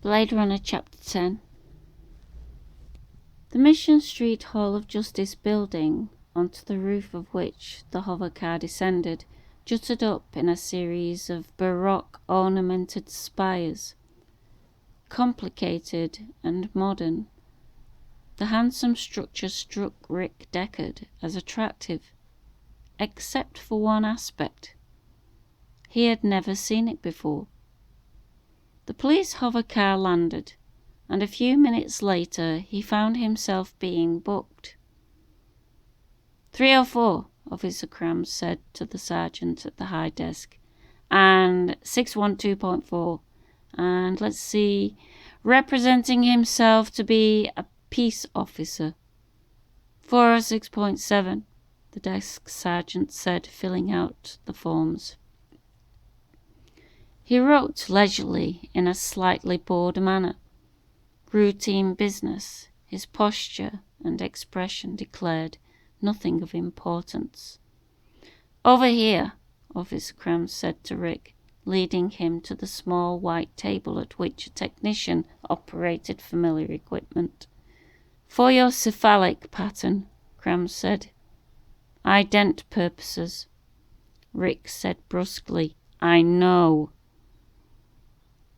Blade Runner Chapter 10. The Mission Street Hall of Justice building, onto the roof of which the hover car descended, jutted up in a series of baroque ornamented spires. Complicated and modern, the handsome structure struck Rick Deckard as attractive, except for one aspect. He had never seen it before. The police hover car landed, and a few minutes later he found himself being booked. 304, Officer Krams said to the sergeant at the high desk, and 612.4, and let's see, representing himself to be a peace officer. 406.7, the desk sergeant said, filling out the forms. He wrote leisurely in a slightly bored manner. Routine business, his posture and expression declared nothing of importance. Over here, Officer Krams said to Rick, leading him to the small white table at which a technician operated familiar equipment. For your cephalic pattern, Krams said. Ident purposes. Rick said brusquely, I know.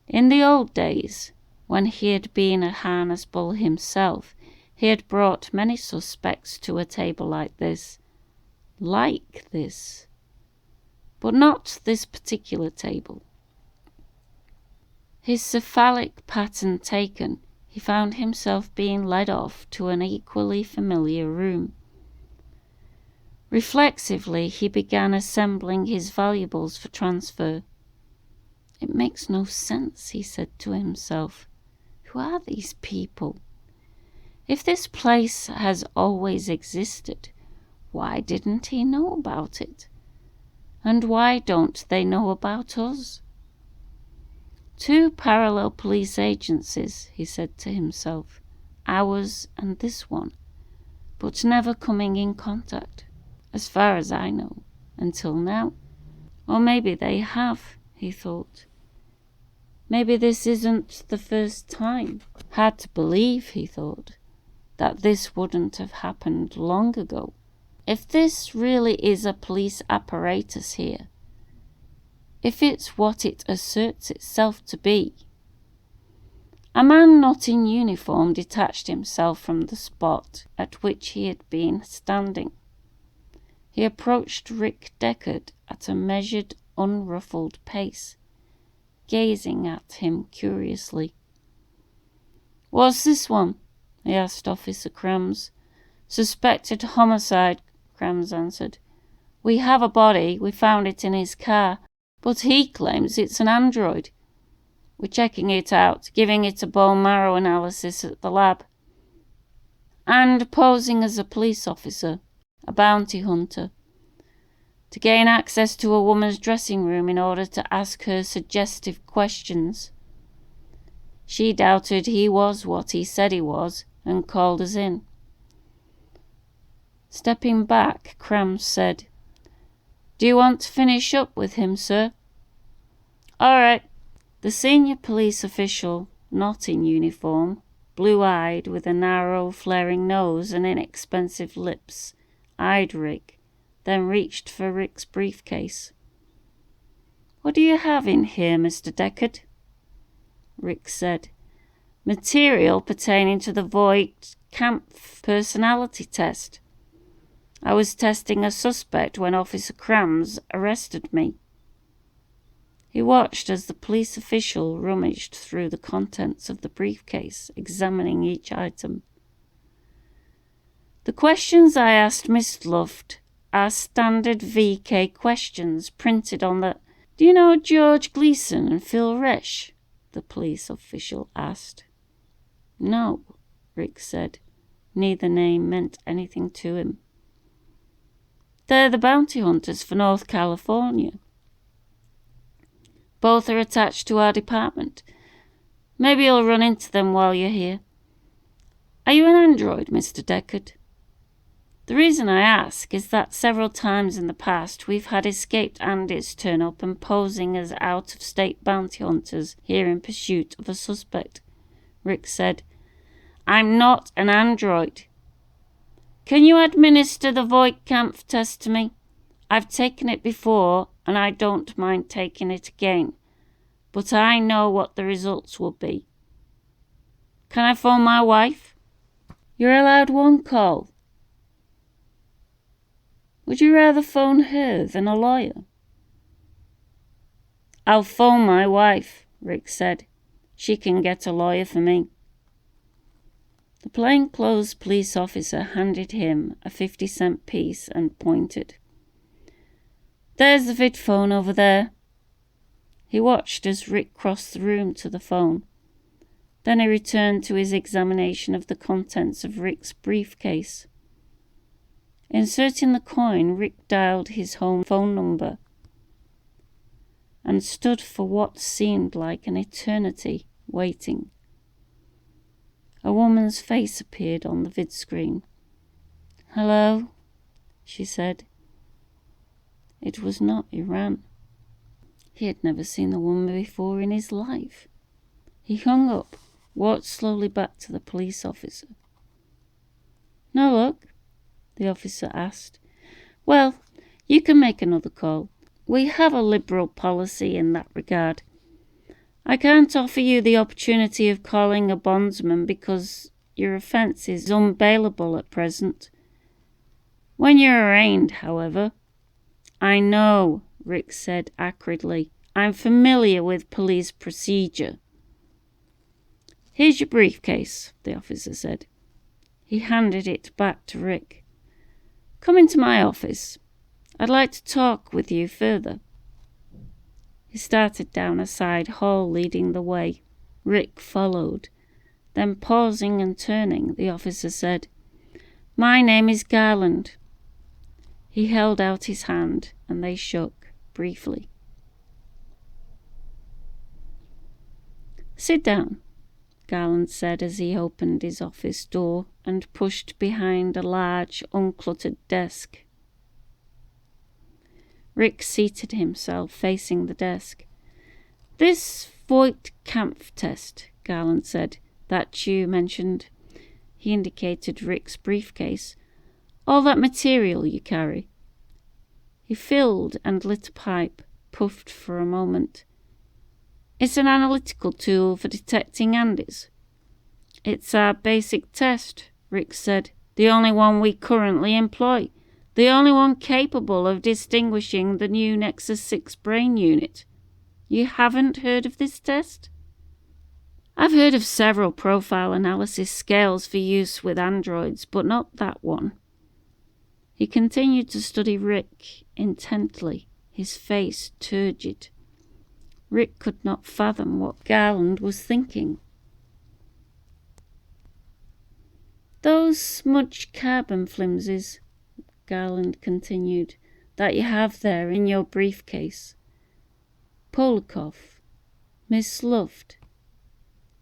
In the old days, when he had been a harness bull himself, he had brought many suspects to a table like this. But not this particular table. His cephalic pattern taken, he found himself being led off to an equally familiar room. Reflexively, he began assembling his valuables for transfer. It makes no sense, he said to himself. Who are these people? If this place has always existed, why didn't he know about it? And why don't they know about us? 2 parallel police agencies, he said to himself, ours and this one, but never coming in contact, as far as I know, until now. Or maybe they have, he thought. Maybe this isn't the first time. Hard to believe, he thought, that this wouldn't have happened long ago. If this really is a police apparatus here, if it's what it asserts itself to be. A man not in uniform detached himself from the spot at which he had been standing. He approached Rick Deckard at a measured, unruffled pace, gazing at him curiously. What's this one? He asked Officer Krams. Suspected homicide, Krams answered. We have a body, we found it in his car, but he claims it's an android. We're checking it out, giving it a bone marrow analysis at the lab. And posing as a police officer, a bounty hunter, to gain access to a woman's dressing room in order to ask her suggestive questions. She doubted he was what he said he was and called us in. Stepping back, Krams said, Do you want to finish up with him, sir? All right. The senior police official, not in uniform, blue-eyed with a narrow, flaring nose and inexpensive lips, eyed Rick, then reached for Rick's briefcase. What do you have in here, Mr. Deckard? Rick said. Material pertaining to the Voight Kampf personality test. I was testing a suspect when Officer Krams arrested me. He watched as the police official rummaged through the contents of the briefcase, examining each item. The questions I asked Miss Luft are standard VK questions printed on the... Do you know George Gleason and Phil Resch? The police official asked. No, Rick said. Neither name meant anything to him. They're the bounty hunters for North California. Both are attached to our department. Maybe you'll run into them while you're here. Are you an android, Mr. Deckard? The reason I ask is that several times in the past we've had escaped Andys turn up and posing as out-of-state bounty hunters here in pursuit of a suspect. Rick said, I'm not an android. Can you administer the Voight-Kampf test to me? I've taken it before, and I don't mind taking it again. But I know what the results will be. Can I phone my wife? You're allowed one call. Would you rather phone her than a lawyer? I'll phone my wife, Rick said. She can get a lawyer for me. The plainclothes police officer handed him a 50-cent piece and pointed. There's the vidphone over there. He watched as Rick crossed the room to the phone. Then he returned to his examination of the contents of Rick's briefcase. Inserting the coin, Rick dialed his home phone number and stood for what seemed like an eternity, waiting. A woman's face appeared on the vid screen. Hello, she said. It was not Iran. He had never seen the woman before in his life. He hung up, walked slowly back to the police officer. No luck? The officer asked. Well, you can make another call. We have a liberal policy in that regard. I can't offer you the opportunity of calling a bondsman because your offence is unbailable at present. When you're arraigned, however... I know, Rick said acridly. I'm familiar with police procedure. Here's your briefcase, the officer said. He handed it back to Rick. Come into my office. I'd like to talk with you further. He started down a side hall leading the way. Rick followed. Then pausing and turning, the officer said, My name is Garland. He held out his hand and they shook briefly. Sit down, Garland said as he opened his office door and pushed behind a large, uncluttered desk. Rick seated himself facing the desk. This Voight-Kampf test, Garland said, that you mentioned. He indicated Rick's briefcase. All that material you carry. He filled and lit a pipe, puffed for a moment. It's an analytical tool for detecting Andys. It's our basic test, Rick said, the only one we currently employ, the only one capable of distinguishing the new Nexus 6 brain unit. You haven't heard of this test? I've heard of several profile analysis scales for use with androids, but not that one. He continued to study Rick intently, his face turgid. Rick could not fathom what Garland was thinking. Those smudged carbon flimsies, Garland continued, that you have there in your briefcase. Polakov, Miss Luft.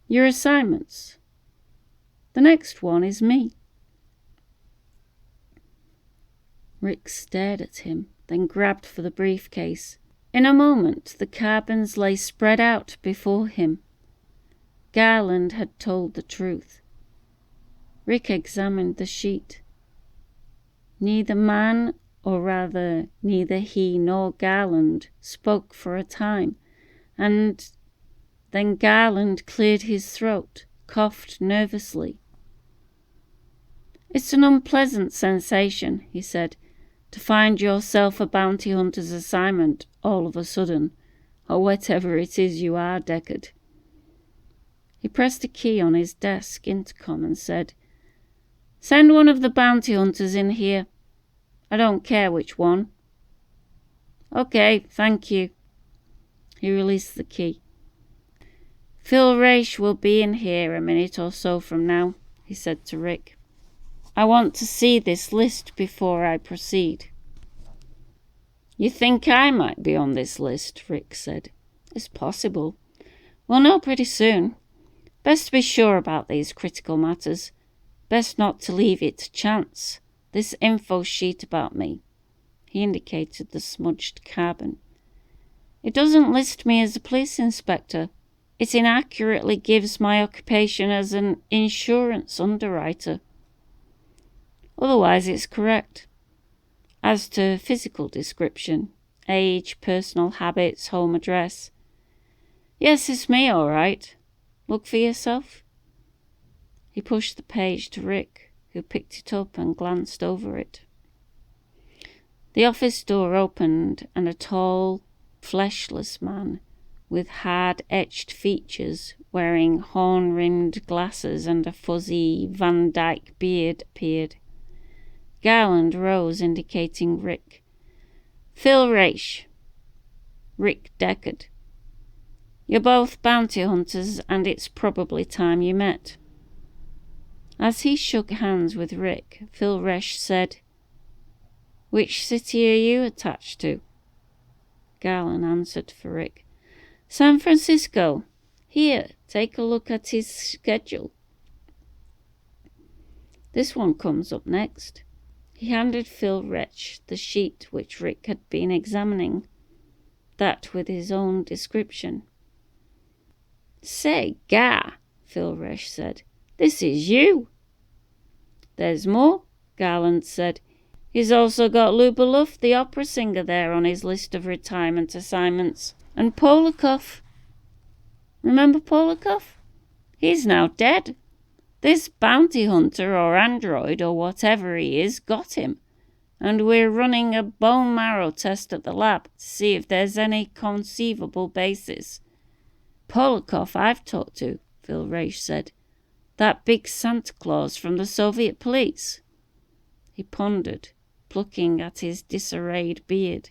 Your assignments. The next one is me. Rick stared at him, then grabbed for the briefcase. In a moment, the carbons lay spread out before him. Garland had told the truth. Rick examined the sheet. Neither man, or rather, neither he nor Garland, spoke for a time, and then Garland cleared his throat, coughed nervously. It's an unpleasant sensation, he said, to find yourself a bounty hunter's assignment all of a sudden, or whatever it is you are, Deckard. He pressed a key on his desk intercom and said, Send one of the bounty hunters in here. I don't care which one. Okay, thank you. He released the key. Phil Raish will be in here a minute or so from now, he said to Rick. I want to see this list before I proceed. You think I might be on this list, Rick said. It's possible. We'll know pretty soon. Best to be sure about these critical matters. Best not to leave it to chance. this info sheet about me." He indicated the smudged carbon. "It doesn't list me as a police inspector. It inaccurately gives my occupation as an insurance underwriter. Otherwise, it's correct. As to physical description, age, personal habits, home address. Yes, it's me, all right. Look for yourself." He pushed the page to Rick, who picked it up and glanced over it. The office door opened, and a tall, fleshless man with hard-etched features, wearing horn-rimmed glasses and a fuzzy Van Dyke beard, appeared. Garland rose, indicating Rick. "Phil Raish. Rick Deckard. You're both bounty hunters, and it's probably time you met." As he shook hands with Rick, Phil Raish said, "Which city are you attached to?" Garland answered for Rick. "San Francisco. Here, take a look at his schedule. This one comes up next." He handed Phil Raish the sheet which Rick had been examining, that with his own description. "Say, Gar," Phil Raish said, "this is you." "There's more," Garland said. "He's also got Lou Belouf, the opera singer, there on his list of retirement assignments. And Polikoff. Remember Polikoff? He's now dead. This bounty hunter or android or whatever he is got him. And we're running a bone marrow test at the lab to see if there's any conceivable basis." "Polikoff I've talked to," Phil Raish said. "That big Santa Claus from the Soviet police." He pondered, plucking at his disarrayed beard.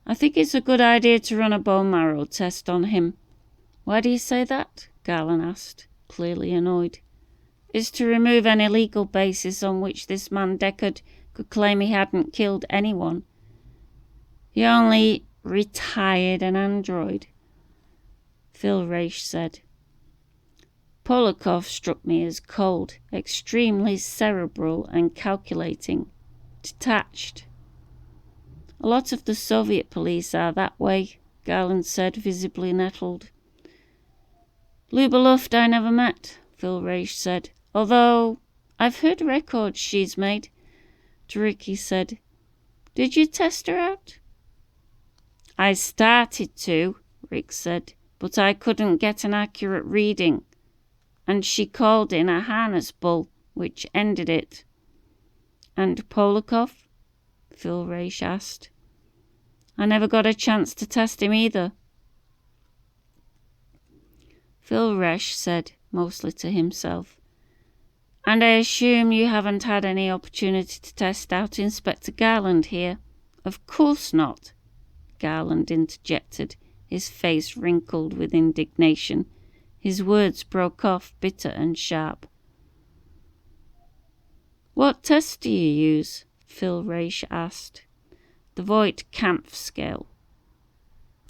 "I think it's a good idea to run a bone marrow test on him." "Why do you say that?" Garland asked, clearly annoyed. "It's to remove any legal basis on which this man Deckard could claim he hadn't killed anyone. He only retired an android." Phil Raish said, "Polikoff struck me as cold, extremely cerebral and calculating, detached." "A lot of the Soviet police are that way," Garland said, visibly nettled. "Lou Belouf I never met," Phil Raish said, "although I've heard records she's made." To Rick he said, "Did you test her out?" "I started to," Rick said, "but I couldn't get an accurate reading, and she called in a harness bull, which ended it." "And Polikoff?" Phil Raish asked. "I never got a chance to test him either." Phil Raish said, mostly to himself, "And I assume you haven't had any opportunity to test out Inspector Garland here?" "Of course not," Garland interjected, his face wrinkled with indignation. His words broke off, bitter and sharp. "What test do you use?" Phil Raish asked. "The Voight-Kampff scale."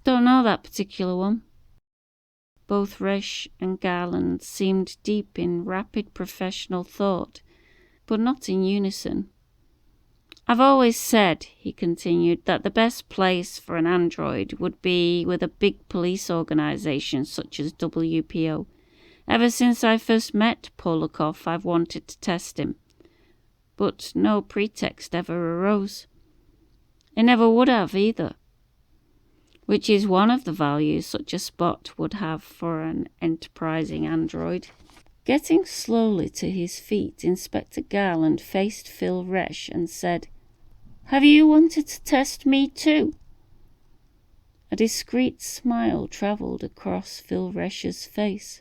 "Don't know that particular one." Both Raish and Garland seemed deep in rapid professional thought, but not in unison. "I've always said," he continued, "that the best place for an android would be with a big police organization such as WPO. Ever since I first met Polikoff, I've wanted to test him. But no pretext ever arose. It never would have either. Which is one of the values such a spot would have for an enterprising android." Getting slowly to his feet, Inspector Garland faced Phil Raish and said, "Have you wanted to test me too?" A discreet smile travelled across Phil Raish's face.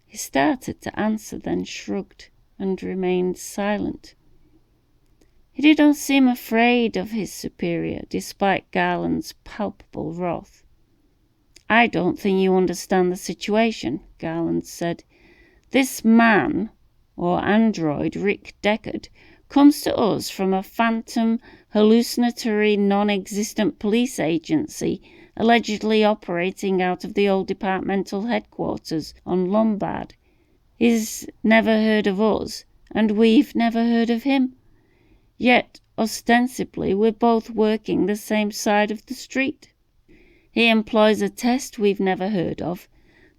He started to answer, then shrugged and remained silent. He did not seem afraid of his superior, despite Garland's palpable wrath. "I don't think you understand the situation," Garland said. "This man, or android, Rick Deckard, comes to us from a phantom, hallucinatory, non-existent police agency allegedly operating out of the old departmental headquarters on Lombard. He's never heard of us, and we've never heard of him. Yet, ostensibly, we're both working the same side of the street. He employs a test we've never heard of.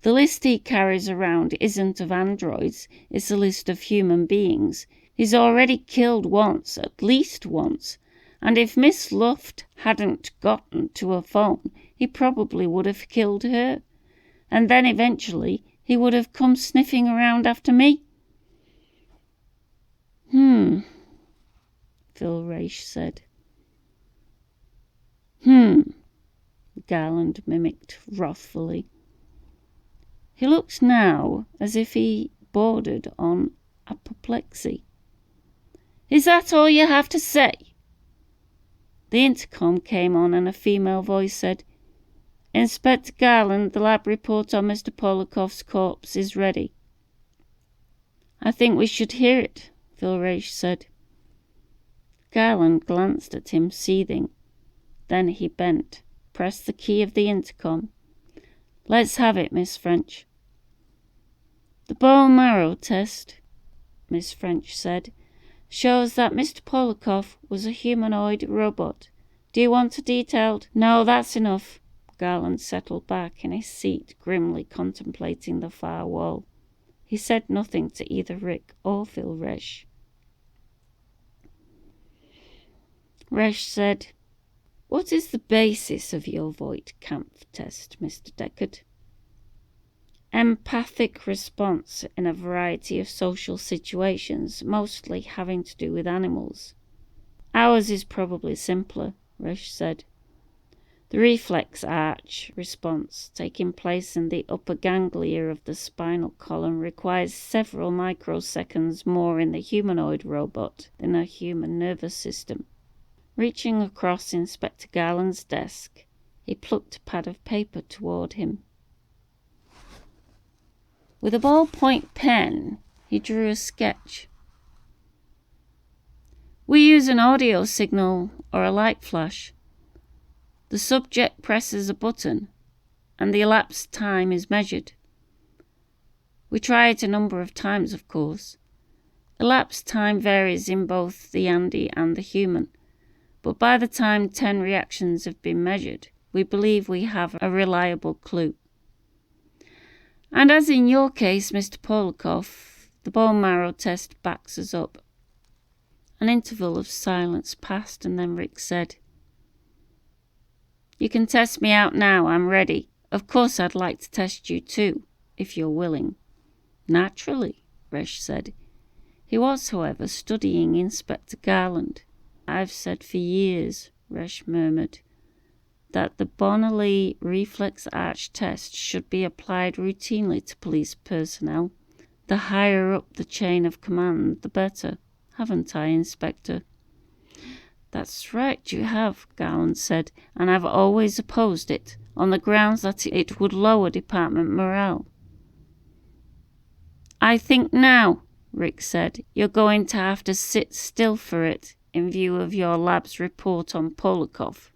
The list he carries around isn't of androids, it's a list of human beings. He's already killed once, at least once, and if Miss Luft hadn't gotten to a phone, he probably would have killed her. And then eventually he would have come sniffing around after me. Phil Raish said. Garland mimicked wrathfully. He looked now as if he bordered on apoplexy. Is that all you have to say? The intercom came on and a female voice said, Inspector Garland, the lab report on Mr. Polakoff's corpse is ready. I think we should hear it, Phil Raish said. Garland glanced at him, seething. Then he bent, pressed the key of the intercom. Let's have it, Miss French. The bone marrow test, Miss French said, shows that Mr. Polakoff was a humanoid robot. Do you want a detailed? No, that's enough. Garland settled back in his seat, grimly contemplating the far wall. He said nothing to either Rick or Phil Raish. Raish said, What is the basis of your Voight-Kampff test, Mr. Deckard? Empathic response in a variety of social situations, mostly having to do with animals. Ours is probably simpler, Raish said. The reflex arch response, taking place in the upper ganglia of the spinal column, requires several microseconds more in the humanoid robot than a human nervous system. Reaching across Inspector Garland's desk, he plucked a pad of paper toward him. With a ballpoint pen, he drew a sketch. We use an audio signal or a light flash. The subject presses a button, and the elapsed time is measured. We try it a number of times, of course. Elapsed time varies in both the Andy and the human, but by the time 10 reactions have been measured, we believe we have a reliable clue. And as in your case, Mr. Polakoff, the bone marrow test backs us up. An interval of silence passed, and then Rick said, You can test me out now, I'm ready. Of course I'd like to test you too, if you're willing. Naturally, Raish said. He was, however, studying Inspector Garland. I've said for years, Raish murmured, that the Bonnerly reflex arch test should be applied routinely to police personnel. The higher up the chain of command, the better. Haven't I, Inspector? That's right, you have, Garland said, and I've always opposed it, on the grounds that it would lower department morale. I think now, Rick said, you're going to have to sit still for it, in view of your lab's report on Polakoff.